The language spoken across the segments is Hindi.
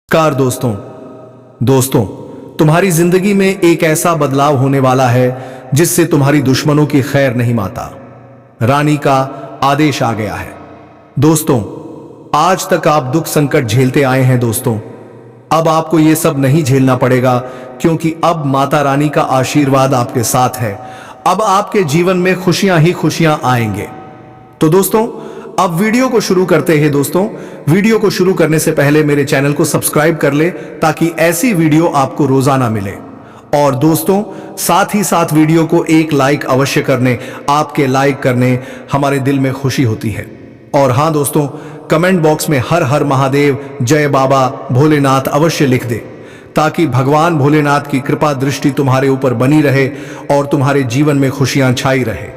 कार दोस्तों तुम्हारी जिंदगी में एक ऐसा बदलाव होने वाला है जिससे तुम्हारी दुश्मनों की खैर नहीं माता। रानी का आदेश आ गया है। दोस्तों, आज तक आप दुख संकट झेलते आए हैं दोस्तों। अब आपको यह सब नहीं झेलना पड़ेगा, क्योंकि अब माता रानी का आशीर्वाद आपके साथ है। अब आपके जीवन में खुशियां ही खुशियां आएंगे। तो दोस्तों, अब वीडियो को शुरू करते हैं। दोस्तों, वीडियो को शुरू करने से पहले मेरे चैनल को सब्सक्राइब कर ले, ताकि ऐसी वीडियो आपको रोजाना मिले। और दोस्तों, साथ ही साथ वीडियो को एक लाइक अवश्य करने, आपके लाइक करने हमारे दिल में खुशी होती है। और हां दोस्तों, कमेंट बॉक्स में हर हर महादेव, जय बाबा भोलेनाथ अवश्य लिख दे, ताकि भगवान भोलेनाथ की कृपा दृष्टि तुम्हारे ऊपर बनी रहे और तुम्हारे जीवन में खुशियां छाई रहे।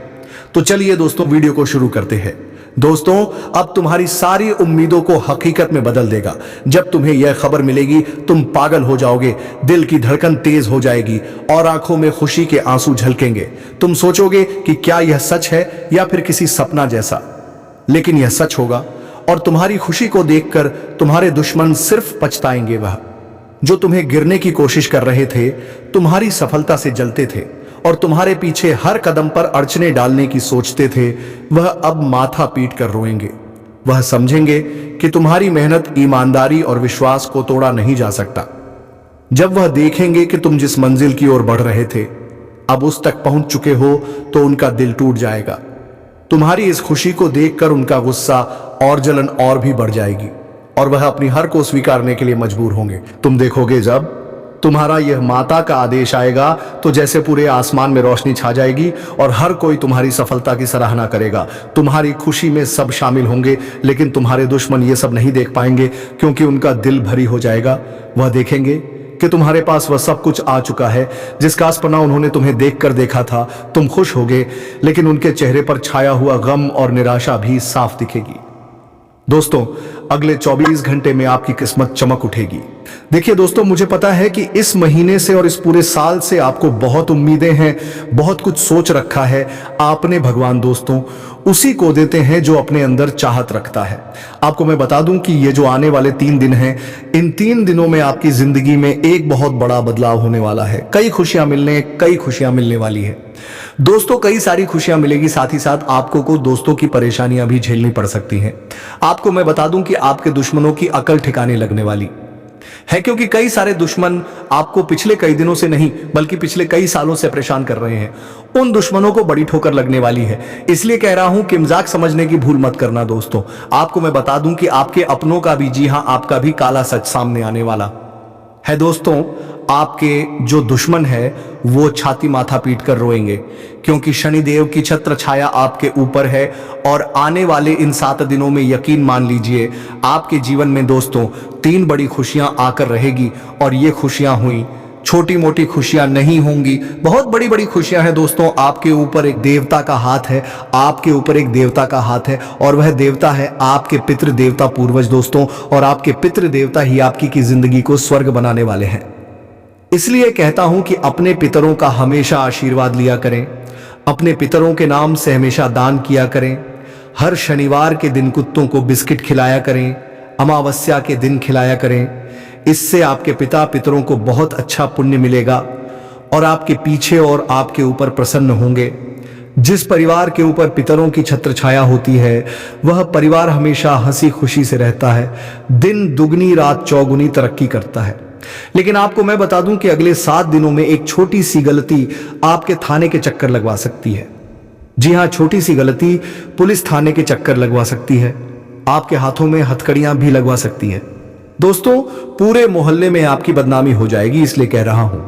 तो चलिए दोस्तों, वीडियो को शुरू करते हैं। दोस्तों, अब तुम्हारी सारी उम्मीदों को हकीकत में बदल देगा। जब तुम्हें यह खबर मिलेगी, तुम पागल हो जाओगे, दिल की धड़कन तेज हो जाएगी और आंखों में खुशी के आंसू झलकेंगे। तुम सोचोगे कि क्या यह सच है या फिर किसी सपना जैसा, लेकिन यह सच होगा। और तुम्हारी खुशी को देखकर तुम्हारे दुश्मन सिर्फ पछताएंगे। वह जो तुम्हें गिरने की कोशिश कर रहे थे, तुम्हारी सफलता से जलते थे और तुम्हारे पीछे हर कदम पर अड़चने डालने की सोचते थे, वह अब माथा पीट कर रोएंगे। वह समझेंगे कि तुम्हारी मेहनत, ईमानदारी और विश्वास को तोड़ा नहीं जा सकता। जब वह देखेंगे कि तुम जिस मंजिल की ओर बढ़ रहे थे, अब उस तक पहुंच चुके हो, तो उनका दिल टूट जाएगा। तुम्हारी इस खुशी को देखकर उनका गुस्सा और जलन और भी बढ़ जाएगी और वह अपनी हार को स्वीकारने के लिए मजबूर होंगे। तुम देखोगे, जब तुम्हारा यह माता का आदेश आएगा, तो जैसे पूरे आसमान में रोशनी छा जाएगी और हर कोई तुम्हारी सफलता की सराहना करेगा। तुम्हारी खुशी में सब शामिल होंगे, लेकिन तुम्हारे दुश्मन ये सब नहीं देख पाएंगे, क्योंकि उनका दिल भरी हो जाएगा। वह देखेंगे कि तुम्हारे पास वह सब कुछ आ चुका है जिसका सपना उन्होंने तुम्हें देखकर देखा था। तुम खुश होगे, लेकिन उनके चेहरे पर छाया हुआ गम और निराशा भी साफ दिखेगी। दोस्तों, अगले 24 घंटे में आपकी किस्मत चमक उठेगी। देखिए दोस्तों, मुझे पता है कि इस महीने से और इस पूरे साल से आपको बहुत उम्मीदें हैं, बहुत कुछ सोच रखा है आपने। भगवान दोस्तों उसी को देते हैं जो अपने अंदर चाहत रखता है। आपको मैं बता दूं कि ये जो आने वाले 3 दिन हैं, इन 3 दिनों में आपकी जिंदगी में एक बहुत बड़ा बदलाव होने वाला है। कई खुशियां मिलने वाली है दोस्तों। कई सारी खुशियां मिलेगी, साथ ही साथ आपको को दोस्तों की परेशानियां भी झेलनी पड़ सकती हैं। आपको मैं बता दूं कि आपके दुश्मनों की अकल ठिकाने लगने वाली है, क्योंकि कई सारे दुश्मन आपको पिछले कई दिनों से नहीं, बल्कि पिछले कई सालों से परेशान कर रहे हैं। उन दुश्मनों को बड़ी ठोकर लगने वाली है। इसलिए कह रहा हूं कि मजाक समझने की भूल मत करना दोस्तों। आपको मैं बता दूं कि आपके अपनों का भी, जी हां, आपका भी काला सच सामने आने वाला है दोस्तों। आपके जो दुश्मन है वो छाती माथा पीट कर रोएंगे, क्योंकि शनिदेव की छत्र छाया आपके ऊपर है। और आने वाले इन 7 दिनों में यकीन मान लीजिए, आपके जीवन में दोस्तों 3 बड़ी खुशियां आकर रहेगी। और ये खुशियां हुई छोटी मोटी खुशियां नहीं होंगी, बहुत बड़ी बड़ी खुशियां हैं दोस्तों। आपके ऊपर एक देवता का हाथ है, आपके ऊपर एक देवता का हाथ है, और वह देवता है आपके पितृ देवता पूर्वज दोस्तों। और आपके पितृ देवता ही आपकी की जिंदगी को स्वर्ग बनाने वाले हैं। इसलिए कहता हूं कि अपने पितरों का हमेशा आशीर्वाद लिया करें, अपने पितरों के नाम से हमेशा दान किया करें। हर शनिवार के दिन कुत्तों को बिस्किट खिलाया करें, अमावस्या के दिन खिलाया करें। इससे आपके पितरों को बहुत अच्छा पुण्य मिलेगा और आपके पीछे और आपके ऊपर प्रसन्न होंगे। जिस परिवार के ऊपर पितरों की छत्र छाया होती है, वह परिवार हमेशा हंसी खुशी से रहता है, दिन दुगनी रात चौगुनी तरक्की करता है। लेकिन आपको मैं बता दूं कि अगले 7 दिनों में एक छोटी सी गलती आपके थाने के चक्कर लगवा सकती है। जी हां, छोटी सी गलती पुलिस थाने के चक्कर लगवा सकती है, आपके हाथों में हथकड़ियां भी लगवा सकती है दोस्तों। पूरे मोहल्ले में आपकी बदनामी हो जाएगी, इसलिए कह रहा हूं।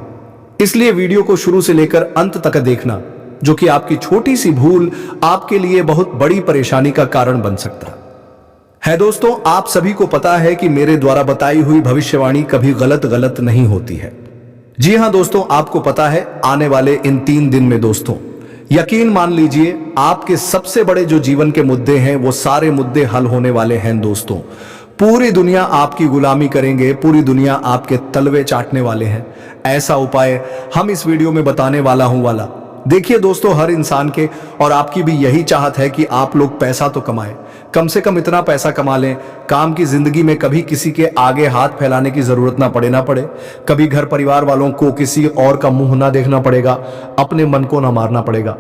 इसलिए वीडियो को शुरू से लेकर अंत तक देखना, जो कि आपकी छोटी सी भूल आपके लिए बहुत बड़ी परेशानी का कारण बन सकता है दोस्तों। आप सभी को पता है कि मेरे द्वारा बताई हुई भविष्यवाणी कभी गलत नहीं होती है। जी हां दोस्तों, आपको पता है आने वाले इन 3 दिन में दोस्तों, यकीन मान लीजिए, आपके सबसे बड़े जो जीवन के मुद्दे हैं, वो सारे मुद्दे हल होने वाले हैं दोस्तों। पूरी दुनिया आपकी गुलामी करेंगे, पूरी दुनिया आपके तलवे चाटने वाले हैं। ऐसा उपाय हम इस वीडियो में बताने वाला हूं देखिए दोस्तों, हर इंसान के और आपकी भी यही चाहत है कि आप लोग पैसा तो कमाएं, कम से कम इतना पैसा कमा लें काम की जिंदगी में कभी किसी के आगे हाथ फैलाने की जरूरत ना पड़े, कभी घर परिवार वालों को किसी और का मुंह ना देखना पड़ेगा, अपने मन को ना मारना पड़ेगा।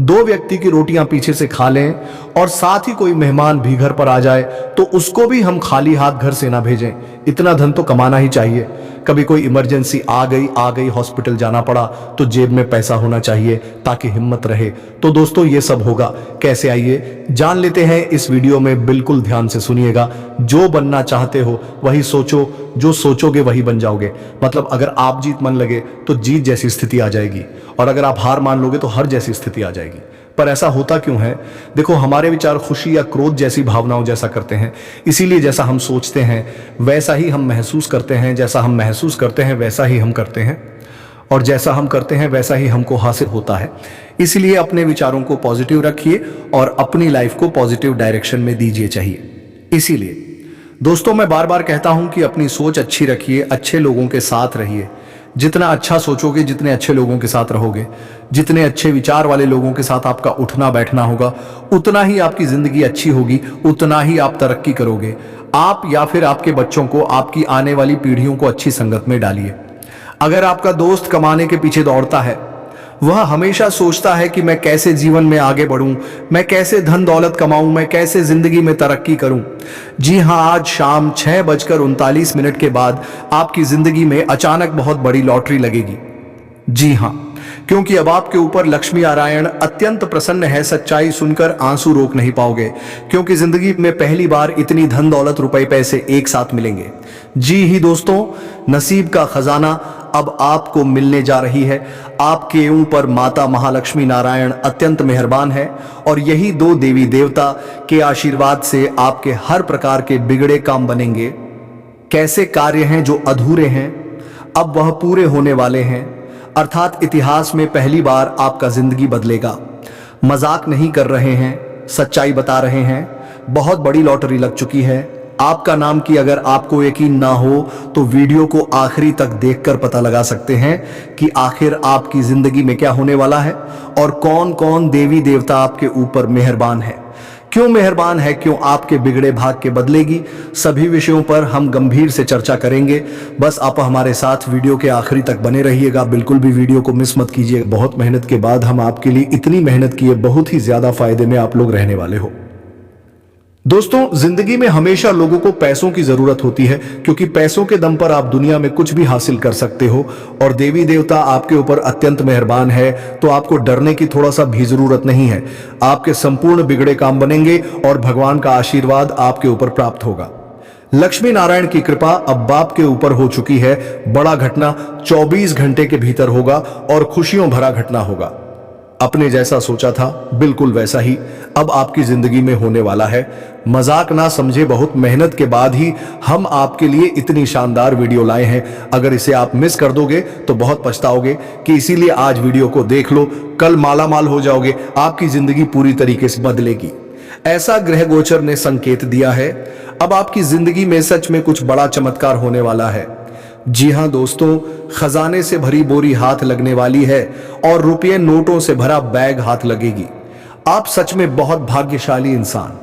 दो व्यक्ति की रोटियां पीछे से खा लें और साथ ही कोई मेहमान भी घर पर आ जाए तो उसको भी हम खाली हाथ घर से ना भेजें। इतना धन तो कमाना ही चाहिए। कभी कोई इमरजेंसी आ गई हॉस्पिटल जाना पड़ा तो जेब में पैसा होना चाहिए ताकि हिम्मत रहे। तो दोस्तों ये सब होगा कैसे, आइए जान लेते हैं इस वीडियो में। बिल्कुल ध्यान से सुनिएगा। जो बनना चाहते हो वही सोचो, जो सोचोगे वही बन जाओगे। मतलब अगर आप जीत मन लगे तो जीत जैसी स्थिति आ जाएगी, और अगर आप हार मान लोगे तो हार जैसी स्थिति आ जाएगी। पर ऐसा होता क्यों है? देखो, हमारे विचार खुशी या क्रोध जैसी भावनाओं जैसा करते हैं। इसीलिए जैसा हम सोचते हैं वैसा ही हम महसूस करते हैं, जैसा हम महसूस करते हैं वैसा ही हम करते हैं, और जैसा हम करते हैं वैसा ही हमको हासिल होता है। इसलिए अपने विचारों को पॉजिटिव रखिए और अपनी लाइफ को पॉजिटिव डायरेक्शन में दीजिए चाहिए। इसीलिए दोस्तों मैं बार बार कहता हूं कि अपनी सोच अच्छी रखिए, अच्छे लोगों के साथ रहिए। जितना अच्छा सोचोगे, जितने अच्छे लोगों के साथ रहोगे, जितने अच्छे विचार वाले लोगों के साथ आपका उठना बैठना होगा, उतना ही आपकी जिंदगी अच्छी होगी, उतना ही आप तरक्की करोगे। आप या फिर आपके बच्चों को, आपकी आने वाली पीढ़ियों को अच्छी संगत में डालिए। अगर आपका दोस्त कमाने के पीछे दौड़ता है, वह हमेशा सोचता है कि मैं कैसे जीवन में आगे बढ़ूं, मैं कैसे धन दौलत कमाऊं, मैं कैसे जिंदगी में तरक्की करूं। जी हां, आज शाम 6:39 के बाद आपकी जिंदगी में अचानक बहुत बड़ी लॉटरी लगेगी। जी हां, क्योंकि अब आपके ऊपर लक्ष्मी नारायण अत्यंत प्रसन्न है। सच्चाई सुनकर आंसू रोक नहीं पाओगे, क्योंकि जिंदगी में पहली बार इतनी धन दौलत रुपए पैसे एक साथ मिलेंगे। जी ही दोस्तों, नसीब का खजाना अब आपको मिलने जा रही है। आपके ऊपर माता महालक्ष्मी नारायण अत्यंत मेहरबान है, और यही दो देवी देवता के आशीर्वाद से आपके हर प्रकार के बिगड़े काम बनेंगे। कैसे कार्य हैं जो अधूरे हैं, अब वह पूरे होने वाले हैं। अर्थात इतिहास में पहली बार आपका जिंदगी बदलेगा। मजाक नहीं कर रहे हैं, सच्चाई बता रहे हैं। बहुत बड़ी लॉटरी लग चुकी है आपका नाम की। अगर आपको यकीन ना हो तो वीडियो को आखिरी तक देखकर पता लगा सकते हैं कि आखिर आपकी जिंदगी में क्या होने वाला है और कौन कौन देवी देवता आपके ऊपर मेहरबान है। क्यों मेहरबान है, क्यों आपके बिगड़े भाग के बदलेगी। सभी विषयों पर हम गंभीर से चर्चा करेंगे। बस आप हमारे साथ वीडियो के आखिरी तक बने रहिएगा। बिल्कुल भी वीडियो को मिस मत कीजिए। बहुत मेहनत के बाद हम आपके लिए इतनी मेहनत किए, बहुत ही ज्यादा फायदे में आप लोग रहने वाले हो। दोस्तों, जिंदगी में हमेशा लोगों को पैसों की जरूरत होती है, क्योंकि पैसों के दम पर आप दुनिया में कुछ भी हासिल कर सकते हो, और देवी देवता आपके ऊपर अत्यंत मेहरबान है। तो आपको डरने की थोड़ा सा भी जरूरत नहीं है। आपके संपूर्ण बिगड़े काम बनेंगे और भगवान का आशीर्वाद आपके ऊपर प्राप्त होगा। लक्ष्मी नारायण की कृपा अब बाप के ऊपर हो चुकी है। बड़ा घटना 24 घंटे के भीतर होगा और खुशियों भरा घटना होगा। अपने जैसा सोचा था बिल्कुल वैसा ही अब आपकी जिंदगी में होने वाला है। मजाक ना समझे, बहुत मेहनत के बाद ही हम आपके लिए इतनी शानदार वीडियो लाए हैं। अगर इसे आप मिस कर दोगे तो बहुत पछताओगे, कि इसीलिए आज वीडियो को देख लो, कल मालामाल हो जाओगे, आपकी जिंदगी पूरी तरीके से बदलेगी। ऐसा ग्रह गोचर ने संकेत दिया है। अब आपकी जिंदगी में सच में कुछ बड़ा चमत्कार होने वाला है। जी हां दोस्तों, खजाने से भरी बोरी हाथ लगने वाली है और रुपये नोटों से भरा बैग हाथ लगेगी। आप सच में बहुत भाग्यशाली इंसान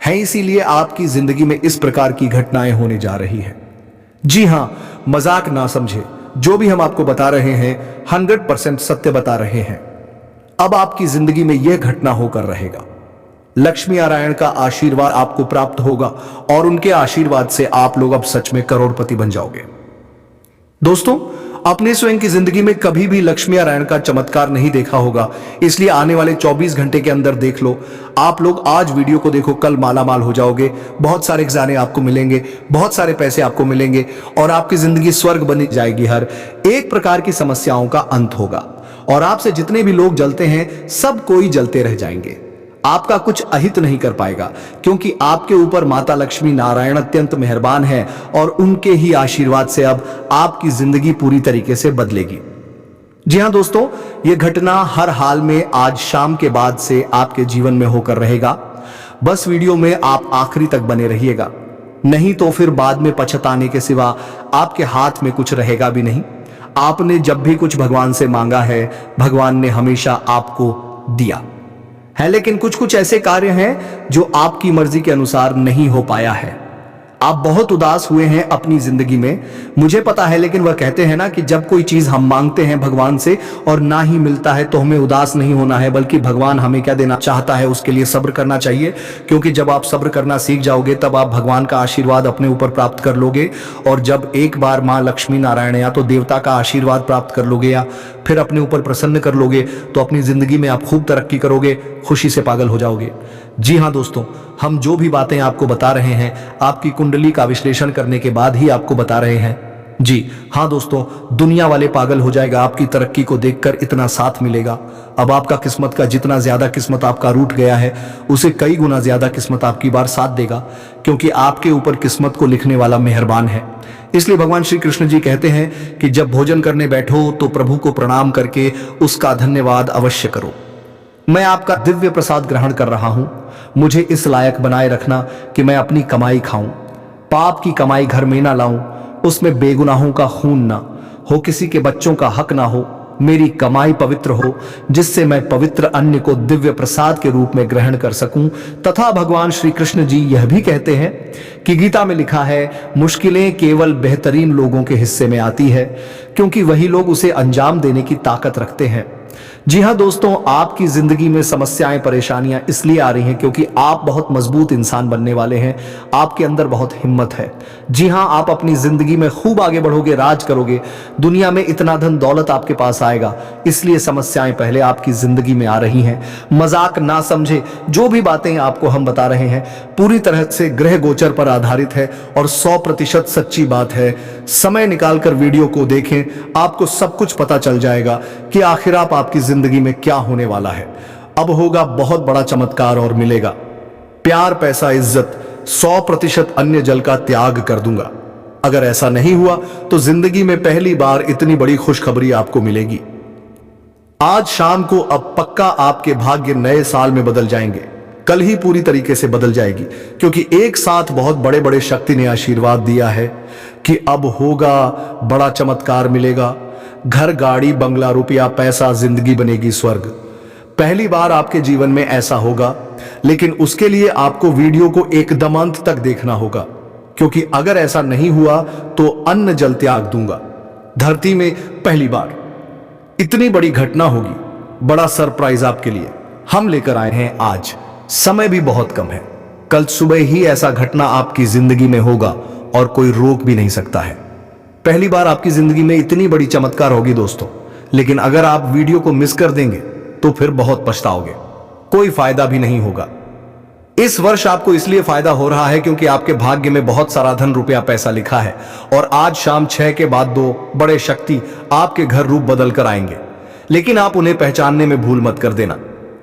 हैं, इसीलिए आपकी जिंदगी में इस प्रकार की घटनाएं होने जा रही हैं। जी हां, मजाक ना समझे, जो भी हम आपको बता रहे हैं 100% सत्य बता रहे हैं। अब आपकी जिंदगी में यह घटना होकर रहेगा। लक्ष्मी नारायण का आशीर्वाद आपको प्राप्त होगा और उनके आशीर्वाद से आप लोग अब सच में करोड़पति बन जाओगे। दोस्तों, अपने स्वयं की जिंदगी में कभी भी लक्ष्मी नारायण का चमत्कार नहीं देखा होगा, इसलिए आने वाले 24 घंटे के अंदर देख लो। आप लोग आज वीडियो को देखो, कल मालामाल हो जाओगे। बहुत सारे खजाने आपको मिलेंगे, बहुत सारे पैसे आपको मिलेंगे और आपकी जिंदगी स्वर्ग बन जाएगी। हर एक प्रकार की समस्याओं का अंत होगा और आपसे जितने भी लोग जलते हैं सब कोई जलते रह जाएंगे। आपका कुछ अहित नहीं कर पाएगा, क्योंकि आपके ऊपर माता लक्ष्मी नारायण अत्यंत मेहरबान है और उनके ही आशीर्वाद से अब आपकी जिंदगी पूरी तरीके से बदलेगी। जी हां दोस्तों, यह घटना हर हाल में आज शाम के बाद से आपके जीवन में होकर रहेगा। बस वीडियो में आप आखिरी तक बने रहिएगा, नहीं तो फिर बाद में पछताने के सिवा आपके हाथ में कुछ रहेगा भी नहीं। आपने जब भी कुछ भगवान से मांगा है, भगवान ने हमेशा आपको दिया है। लेकिन कुछ कुछ ऐसे कार्य हैं जो आपकी मर्जी के अनुसार नहीं हो पाया है। आप बहुत उदास हुए हैं अपनी जिंदगी में, मुझे पता है। लेकिन वह कहते हैं ना कि जब कोई चीज हम मांगते हैं भगवान से और ना ही मिलता है तो हमें उदास नहीं होना है, बल्कि भगवान हमें क्या देना चाहता है उसके लिए सब्र करना चाहिए। क्योंकि जब आप सब्र करना सीख जाओगे तब आप भगवान का आशीर्वाद अपने ऊपर प्राप्त कर लोगे। और जब एक बार माँ लक्ष्मी नारायण या तो देवता का आशीर्वाद प्राप्त कर लोगे या फिर अपने ऊपर प्रसन्न कर लोगे तो अपनी जिंदगी में आप खूब तरक्की करोगे, खुशी से पागल हो जाओगे। जी हाँ दोस्तों, हम जो भी बातें आपको बता रहे हैं आपकी कुंडली का विश्लेषण करने के बाद ही आपको बता रहे हैं। जी हाँ दोस्तों, दुनिया वाले पागल हो जाएगा आपकी तरक्की को देखकर, इतना साथ मिलेगा। अब आपका किस्मत का जितना ज्यादा किस्मत आपका रूठ गया है उसे कई गुना ज्यादा किस्मत आपकी बार साथ देगा, क्योंकि आपके ऊपर किस्मत को लिखने वाला मेहरबान है। इसलिए भगवान श्री कृष्ण जी कहते हैं कि जब भोजन करने बैठो तो प्रभु को प्रणाम करके उसका धन्यवाद अवश्य करो। मैं आपका दिव्य प्रसाद ग्रहण कर रहा हूं, मुझे इस लायक बनाए रखना कि मैं अपनी कमाई खाऊं, पाप की कमाई घर में ना लाऊं, उसमें बेगुनाहों का खून ना हो, किसी के बच्चों का हक ना हो, मेरी कमाई पवित्र हो जिससे मैं पवित्र अन्न को दिव्य प्रसाद के रूप में ग्रहण कर सकूं। तथा भगवान श्री कृष्ण जी यह भी कहते हैं कि गीता में लिखा है, मुश्किलें केवल बेहतरीन लोगों के हिस्से में आती है क्योंकि वही लोग उसे अंजाम देने की ताकत रखते हैं। जी हाँ दोस्तों, आपकी जिंदगी में समस्याएं परेशानियां इसलिए आ रही हैं क्योंकि आप बहुत मजबूत इंसान बनने वाले हैं, आपके अंदर बहुत हिम्मत है। जी हाँ, आप अपनी जिंदगी में खूब आगे बढ़ोगे, राज करोगे, दुनिया में इतना धन दौलत आपके पास आएगा। इसलिए समस्याएं पहले आपकी जिंदगी में आ रही हैं। मजाक ना समझे, जो भी बातें आपको हम बता रहे हैं पूरी तरह से ग्रह गोचर पर आधारित है और 100% सच्ची बात है। समय निकालकर वीडियो को देखें, आपको सब कुछ पता चल जाएगा कि आखिर आपकी जिंदगी में क्या होने वाला है। अब होगा बहुत बड़ा चमत्कार और मिलेगा प्यार, पैसा, इज्जत, 100% अन्य जल का त्याग कर दूंगा। अगर ऐसा नहीं हुआ तो जिंदगी में पहली बार इतनी बड़ी खुशखबरी आपको मिलेगी। आज शाम को अब पक्का आपके भाग्य नए साल में बदल जाएंगे, कल ही पूरी तरीके से बदल जाएगी, क्योंकि एक साथ बहुत बड़े बड़े शक्ति ने आशीर्वाद दिया है कि अब होगा बड़ा चमत्कार मिलेगा। घर, गाड़ी, बंगला, रुपया, पैसा, जिंदगी बनेगी स्वर्ग। पहली बार आपके जीवन में ऐसा होगा, लेकिन उसके लिए आपको वीडियो को एकदम अंत तक देखना होगा, क्योंकि अगर ऐसा नहीं हुआ तो अन्न जल त्याग दूंगा। धरती में पहली बार इतनी बड़ी घटना होगी, बड़ा सरप्राइज आपके लिए हम लेकर आए हैं आज। समय भी बहुत कम है, कल सुबह ही ऐसा घटना आपकी जिंदगी में होगा और कोई रोक भी नहीं सकता है। पहली बार आपकी जिंदगी में इतनी बड़ी चमत्कार होगी दोस्तों, लेकिन अगर आप वीडियो को मिस कर देंगे तो फिर बहुत पछताओगे, कोई फायदा भी नहीं होगा। इस वर्ष आपको इसलिए फायदा हो रहा है क्योंकि आपके भाग्य में बहुत सारा धन, रुपया, पैसा लिखा है और आज शाम 6 के बाद 2 बड़े शक्ति आपके घर रूप बदल कर आएंगे। लेकिन आप उन्हें पहचानने में भूल मत कर देना।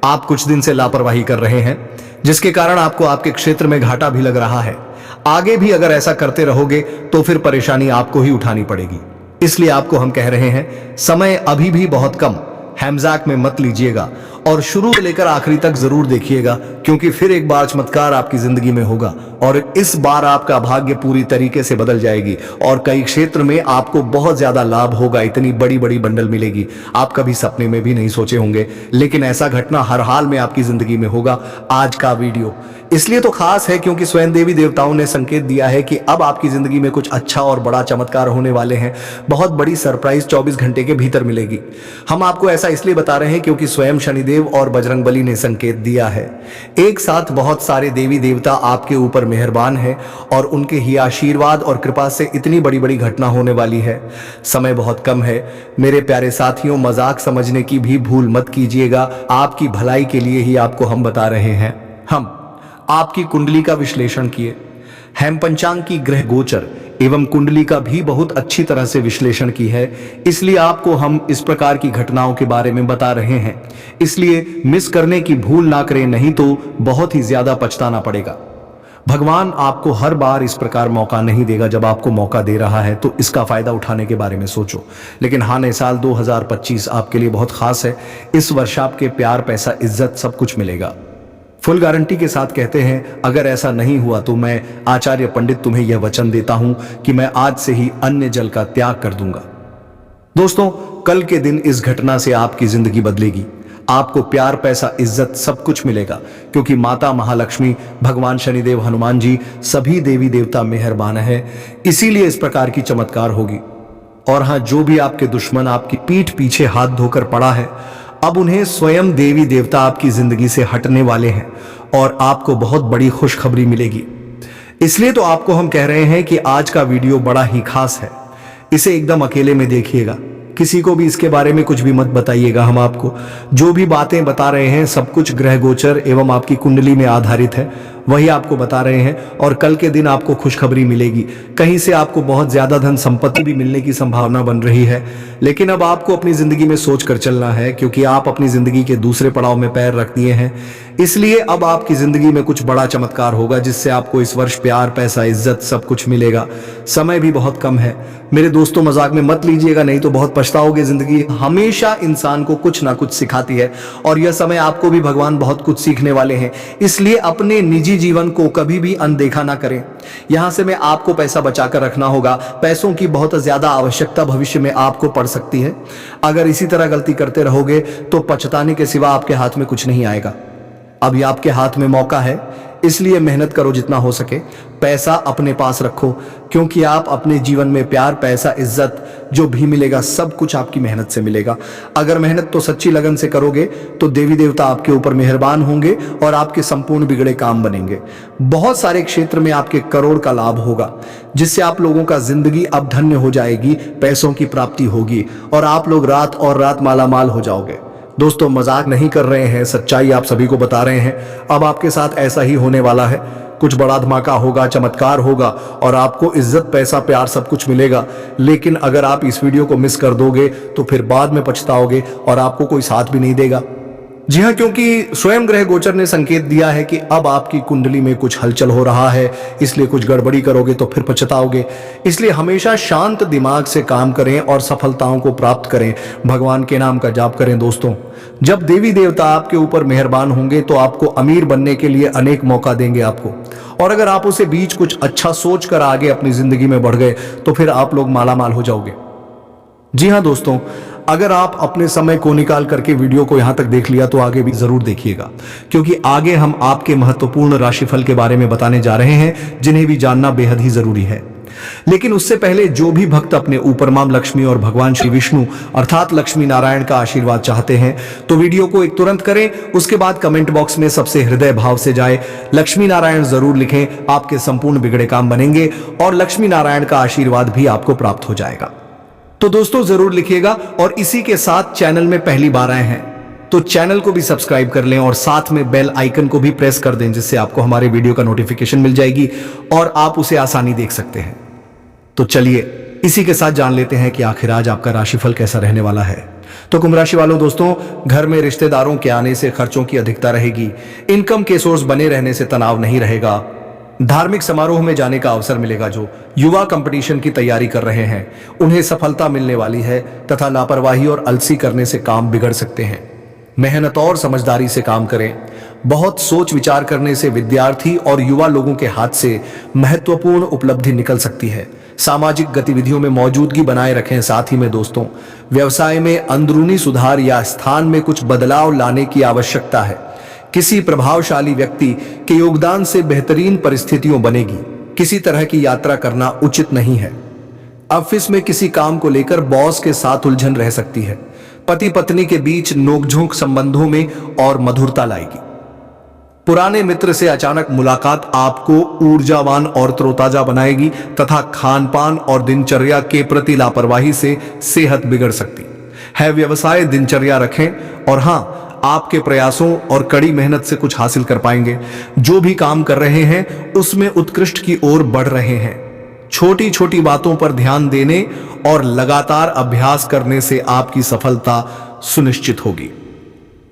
आप कुछ दिन से लापरवाही कर रहे हैं जिसके कारण आपको आपके क्षेत्र में घाटा भी लग रहा है। आगे भी अगर ऐसा करते रहोगे तो फिर परेशानी आपको ही उठानी पड़ेगी। इसलिए आपको हम कह रहे हैं, समय अभी भी बहुत कम, हैमजाक में मत लीजिएगा और शुरू से लेकर आखिरी तक जरूर देखिएगा, क्योंकि फिर एक बार चमत्कार आपकी जिंदगी में होगा और इस बार आपका भाग्य पूरी तरीके से बदल जाएगी और कई क्षेत्र में आपको बहुत ज्यादा लाभ होगा। इतनी बड़ी बड़ी बंडल मिलेगी, आप कभी सपने में भी नहीं सोचे होंगे, लेकिन ऐसा घटना हर हाल में आपकी जिंदगी में होगा। आज का वीडियो इसलिए तो खास है क्योंकि स्वयं देवी देवताओं ने संकेत दिया है कि अब आपकी जिंदगी में कुछ अच्छा और बड़ा चमत्कार होने वाले हैं। बहुत बड़ी सरप्राइज 24 घंटे के भीतर मिलेगी। हम आपको ऐसा इसलिए बता रहे हैं क्योंकि स्वयं शनिदेव और बजरंगबली ने संकेत दिया है। एक साथ बहुत सारे देवी देवता आपके ऊपर मेहरबान है और उनके ही आशीर्वाद और कृपा से इतनी बड़ी बड़ी घटना होने वाली है। समय बहुत कम है मेरे प्यारे साथियों, मजाक समझने की भी भूल मत कीजिएगा। आपकी भलाई के लिए ही आपको हम बता रहे हैं। हम आपकी कुंडली का विश्लेषण किए, हेम पंचांग की ग्रह गोचर एवं कुंडली का भी बहुत अच्छी तरह से विश्लेषण की है, इसलिए आपको हम इस प्रकार की घटनाओं के बारे में बता रहे हैं। इसलिए मिस करने की भूल ना करें, नहीं तो बहुत ही ज्यादा पछताना पड़ेगा। भगवान आपको हर बार इस प्रकार मौका नहीं देगा। जब आपको मौका दे रहा है तो इसका फायदा उठाने के बारे में सोचो। लेकिन हाँ, नए साल 2025 आपके लिए बहुत खास है। इस वर्ष आपके प्यार, पैसा, इज्जत सब कुछ मिलेगा। फुल गारंटी के साथ कहते हैं, अगर ऐसा नहीं हुआ तो मैं आचार्य पंडित तुम्हें यह वचन देता हूं कि मैं आज से ही अन्य जल का त्याग कर दूंगा। दोस्तों, कल के दिन इस घटना से आपकी जिंदगी बदलेगी। आपको प्यार, पैसा, इज्जत सब कुछ मिलेगा, क्योंकि माता महालक्ष्मी, भगवान शनिदेव, हनुमान जी, सभी देवी देवता मेहरबान है। इसीलिए इस प्रकार की चमत्कार होगी। और हाँ, जो भी आपके दुश्मन आपकी पीठ पीछे हाथ धोकर पड़ा है, अब उन्हें स्वयं देवी देवता आपकी जिंदगी से हटने वाले हैं और आपको बहुत बड़ी खुशखबरी मिलेगी। इसलिए तो आपको हम कह रहे हैं कि आज का वीडियो बड़ा ही खास है। इसे एकदम अकेले में देखिएगा, किसी को भी इसके बारे में कुछ भी मत बताइएगा। हम आपको जो भी बातें बता रहे हैं सब कुछ ग्रह गोचर एवं आपकी कुंडली में आधारित है, वही आपको बता रहे हैं। और कल के दिन आपको खुशखबरी मिलेगी। कहीं से आपको बहुत ज्यादा धन संपत्ति भी मिलने की संभावना बन रही है। लेकिन अब आपको अपनी जिंदगी में सोच कर चलना है, क्योंकि आप अपनी जिंदगी के दूसरे पड़ाव में पैर रख दिए हैं। इसलिए अब आपकी जिंदगी में कुछ बड़ा चमत्कार होगा, जिससे आपको इस वर्ष प्यार, पैसा, इज्जत सब कुछ मिलेगा। समय भी बहुत कम है मेरे दोस्तों, मजाक में मत लीजिएगा, नहीं तो बहुत पछताओगे। जिंदगी हमेशा इंसान को कुछ ना कुछ सिखाती है और यह समय आपको भी भगवान बहुत कुछ सीखने वाले हैं। इसलिए अपने निजी जीवन को कभी भी अनदेखा ना करें। यहां से में आपको पैसा बचाकर रखना होगा। पैसों की बहुत ज्यादा आवश्यकता भविष्य में आपको पड़ सकती है। अगर इसी तरह गलती करते रहोगे तो पछताने के सिवा आपके हाथ में कुछ नहीं आएगा। अभी आपके हाथ में मौका है, इसलिए मेहनत करो जितना हो सके। पैसा अपने पास रखो, क्योंकि आप अपने जीवन में प्यार, पैसा, इज्जत जो भी मिलेगा सब कुछ आपकी मेहनत से मिलेगा। अगर मेहनत तो सच्ची लगन से करोगे तो देवी देवता आपके ऊपर मेहरबान होंगे और आपके संपूर्ण बिगड़े काम बनेंगे। बहुत सारे क्षेत्र में आपके करोड़ का लाभ होगा, जिससे आप लोगों का जिंदगी अब धन्य हो जाएगी, पैसों की प्राप्ति होगी और आप लोग रात और रात मालामाल हो जाओगे। दोस्तों, मजाक नहीं कर रहे हैं, सच्चाई आप सभी को बता रहे हैं। अब आपके साथ ऐसा ही होने वाला है। कुछ बड़ा धमाका होगा, चमत्कार होगा और आपको इज्जत, पैसा, प्यार सब कुछ मिलेगा। लेकिन अगर आप इस वीडियो को मिस कर दोगे तो फिर बाद में पछताओगे और आपको कोई साथ भी नहीं देगा। जी हाँ, क्योंकि स्वयं ग्रह गोचर ने संकेत दिया है कि अब आपकी कुंडली में कुछ हलचल हो रहा है, इसलिए कुछ गड़बड़ी करोगे तो फिर पछताओगे। इसलिए हमेशा शांत दिमाग से काम करें और सफलताओं को प्राप्त करें। भगवान के नाम का जाप करें। दोस्तों, जब देवी देवता आपके ऊपर मेहरबान होंगे तो आपको अमीर बनने के लिए अनेक मौका देंगे आपको। और अगर आप उसे बीच कुछ अच्छा सोच कर आगे अपनी जिंदगी में बढ़ गए तो फिर आप लोग मालामाल हो जाओगे। जी हाँ दोस्तों, अगर आप अपने समय को निकाल करके वीडियो को यहां तक देख लिया तो आगे भी जरूर देखिएगा, क्योंकि आगे हम आपके महत्वपूर्ण राशिफल के बारे में बताने जा रहे हैं, जिन्हें भी जानना बेहद ही जरूरी है। लेकिन उससे पहले जो भी भक्त अपने ऊपर मां लक्ष्मी और भगवान श्री विष्णु अर्थात लक्ष्मी नारायण का आशीर्वाद चाहते हैं तो वीडियो को एक तुरंत करें। उसके बाद कमेंट बॉक्स में सबसे हृदय भाव से जाए लक्ष्मी नारायण जरूर लिखें। आपके संपूर्ण बिगड़े काम बनेंगे और लक्ष्मी नारायण का आशीर्वाद भी आपको प्राप्त हो जाएगा। तो दोस्तों, जरूर लिखिएगा। और इसी के साथ चैनल में पहली बार आए हैं तो चैनल को भी सब्सक्राइब कर लें और साथ में बेल आइकन को भी प्रेस कर दें, जिससे आपको हमारे वीडियो का नोटिफिकेशन मिल जाएगी और आप उसे आसानी देख सकते हैं। तो चलिए इसी के साथ जान लेते हैं कि आखिर आज आपका राशिफल कैसा रहने वाला है। तो कुंभ राशि वालों, दोस्तों, घर में रिश्तेदारों के आने से खर्चों की अधिकता रहेगी। इनकम के सोर्स बने रहने से तनाव नहीं रहेगा। धार्मिक समारोह में जाने का अवसर मिलेगा। जो युवा कंपटीशन की तैयारी कर रहे हैं उन्हें सफलता मिलने वाली है, तथा लापरवाही और अलसी करने से काम बिगड़ सकते हैं। मेहनत और समझदारी से काम करें। बहुत सोच विचार करने से विद्यार्थी और युवा लोगों के हाथ से महत्वपूर्ण उपलब्धि निकल सकती है। सामाजिक गतिविधियों में मौजूदगी बनाए रखें। साथ ही में दोस्तों, व्यवसाय में अंदरूनी सुधार या स्थान में कुछ बदलाव लाने की आवश्यकता है। किसी प्रभावशाली व्यक्ति के योगदान से बेहतरीन परिस्थितियों बनेगी। किसी तरह की यात्रा करना उचित नहीं है। ऑफिस में किसी काम को लेकर बॉस के साथ उलझन रह सकती है। पति पत्नी के बीच नोकझोंक संबंधों में और मधुरता लाएगी। पुराने मित्र से अचानक मुलाकात आपको ऊर्जावान और तरोताजा बनाएगी, तथा खान पान और दिनचर्या के प्रति लापरवाही से सेहत बिगड़ सकती है। व्यवसाय दिनचर्या रखें और हाँ, आपके प्रयासों और कड़ी मेहनत से कुछ हासिल कर पाएंगे। जो भी काम कर रहे हैं उसमें उत्कृष्ट की ओर बढ़ रहे हैं। छोटी छोटी बातों पर ध्यान देने और लगातार अभ्यास करने से आपकी सफलता सुनिश्चित होगी।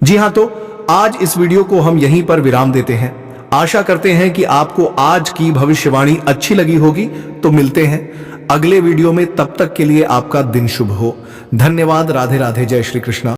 जी हां, तो आज इस वीडियो को हम यहीं पर विराम देते हैं। आशा करते हैं कि आपको आज की भविष्यवाणी अच्छी लगी होगी। तो मिलते हैं अगले वीडियो में, तब तक के लिए आपका दिन शुभ हो। धन्यवाद। राधे राधे। जय श्री कृष्णा।